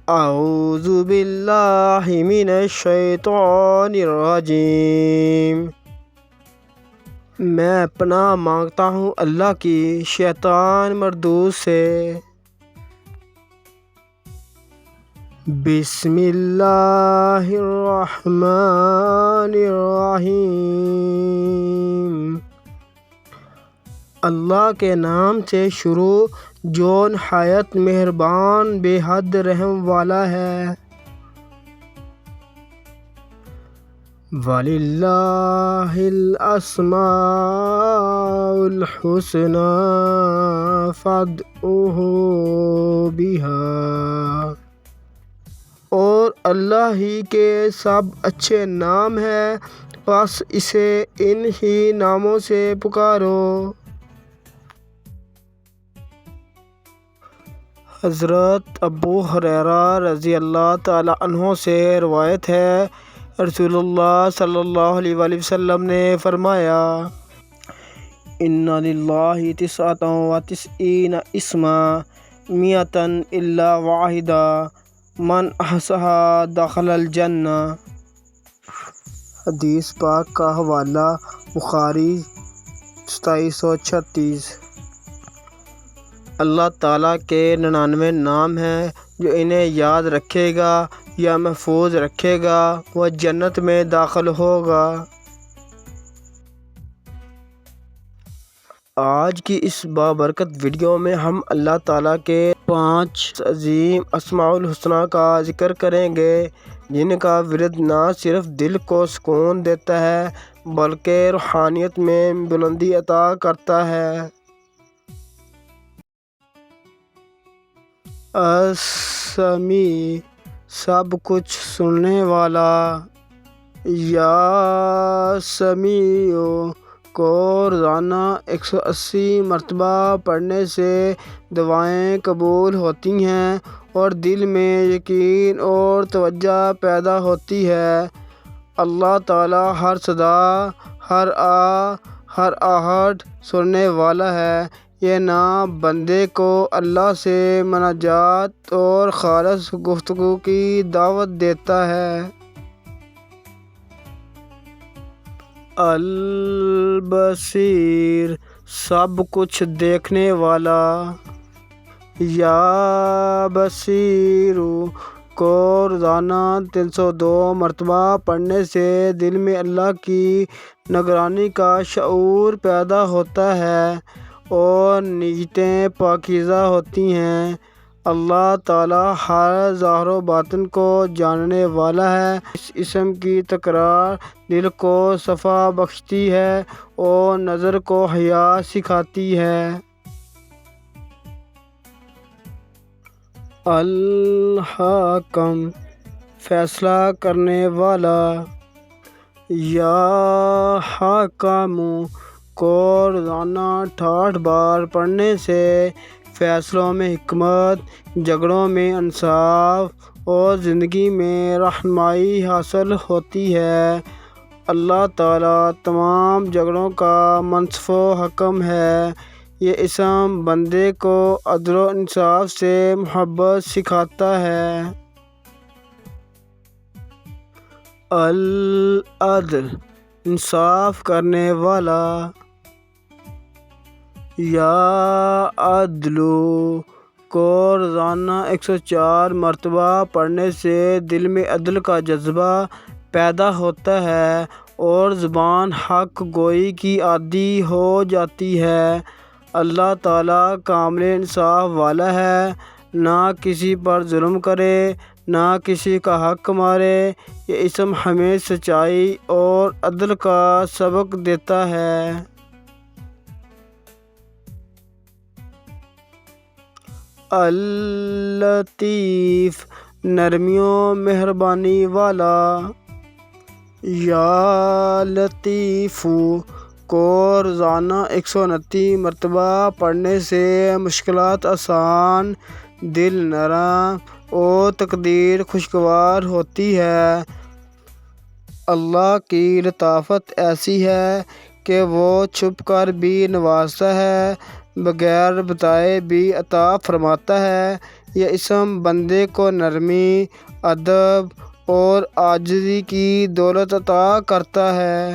اعوذ باللہ من الشیطان الرجیم۔ میں پناہ مانگتا ہوں اللہ کی شیطان مردود سے۔ بسم اللہ الرحمن الرحیم۔ اللہ کے نام سے شروع جو نہایت مہربان بے حد رحم والا ہے۔ وَلِلَّهِ الْأَسْمَاءُ الْحُسْنَى فَادْعُوهُ بِهَا۔ اور اللہ ہی کے سب اچھے نام ہیں، بس اسے ان ہی ناموں سے پکارو۔ حضرت ابو ہریرہ رضی اللہ تعالیٰ عنہ سے روایت ہے، رسول اللہ صلی اللہ علیہ وآلہ وسلم نے فرمایا، اِنَّ لِلَّهِ تِسْعَةً وَتِسْعِینَ اسْمًا مِئَةً إِلَّا وَاحِدًا مَنْ أَحْصَاهَا دَخَلَ الْجَنَّةَ۔ حدیث پاک کا حوالہ بخاری 2736۔ اللہ تعالیٰ کے 99 نام ہیں، جو انہیں یاد رکھے گا یا محفوظ رکھے گا وہ جنت میں داخل ہوگا۔ آج کی اس بابرکت ویڈیو میں ہم اللہ تعالیٰ کے 5 عظیم اسماء الحسنی کا ذکر کریں گے، جن کا ورد نہ صرف دل کو سکون دیتا ہے بلکہ روحانیت میں بلندی عطا کرتا ہے۔ السمیع، سب کچھ سننے والا۔ یا سمیع کو روزانہ 180 مرتبہ پڑھنے سے دعائیں قبول ہوتی ہیں اور دل میں یقین اور توجہ پیدا ہوتی ہے۔ اللہ تعالیٰ ہر صدا، ہر آہٹ سننے والا ہے۔ یہ نام بندے کو اللہ سے مناجات اور خالص گفتگو کی دعوت دیتا ہے۔ البصیر، سب کچھ دیکھنے والا۔ یا بصیر کو روزانہ 302 مرتبہ پڑھنے سے دل میں اللہ کی نگرانی کا شعور پیدا ہوتا ہے اور نیتیں پاکیزہ ہوتی ہیں۔ اللہ تعالیٰ ہر ظاہر و باطن کو جاننے والا ہے۔ اس اسم کی تکرار دل کو صفا بخشتی ہے اور نظر کو حیا سکھاتی ہے۔ الحاکم، فیصلہ کرنے والا۔ یا حاکم کو روزانہ 68 بار پڑھنے سے فیصلوں میں حکمت، جھگڑوں میں انصاف اور زندگی میں رہنمائی حاصل ہوتی ہے۔ اللہ تعالیٰ تمام جھگڑوں کا منصف و حکم ہے۔ یہ اسم بندے کو عدل و انصاف سے محبت سکھاتا ہے۔ العدل، انصاف کرنے والا۔ یا عدل کو روزانہ 104 مرتبہ پڑھنے سے دل میں عدل کا جذبہ پیدا ہوتا ہے اور زبان حق گوئی کی عادی ہو جاتی ہے۔ اللہ تعالیٰ کامل انصاف والا ہے، نہ کسی پر ظلم کرے نہ کسی کا حق مارے۔ یہ اسم ہمیں سچائی اور عدل کا سبق دیتا ہے۔ اللطیف، نرمی و مہربانی والا۔ یا لطیف کو روزانہ 129 مرتبہ پڑھنے سے مشکلات آسان، دل نرم اور تقدیر خوشگوار ہوتی ہے۔ اللہ کی لطافت ایسی ہے کہ وہ چھپ کر بھی نوازتا ہے، بغیر بتائے بھی عطا فرماتا ہے۔ یہ اسم بندے کو نرمی، ادب اور عاجزی کی دولت عطا کرتا ہے۔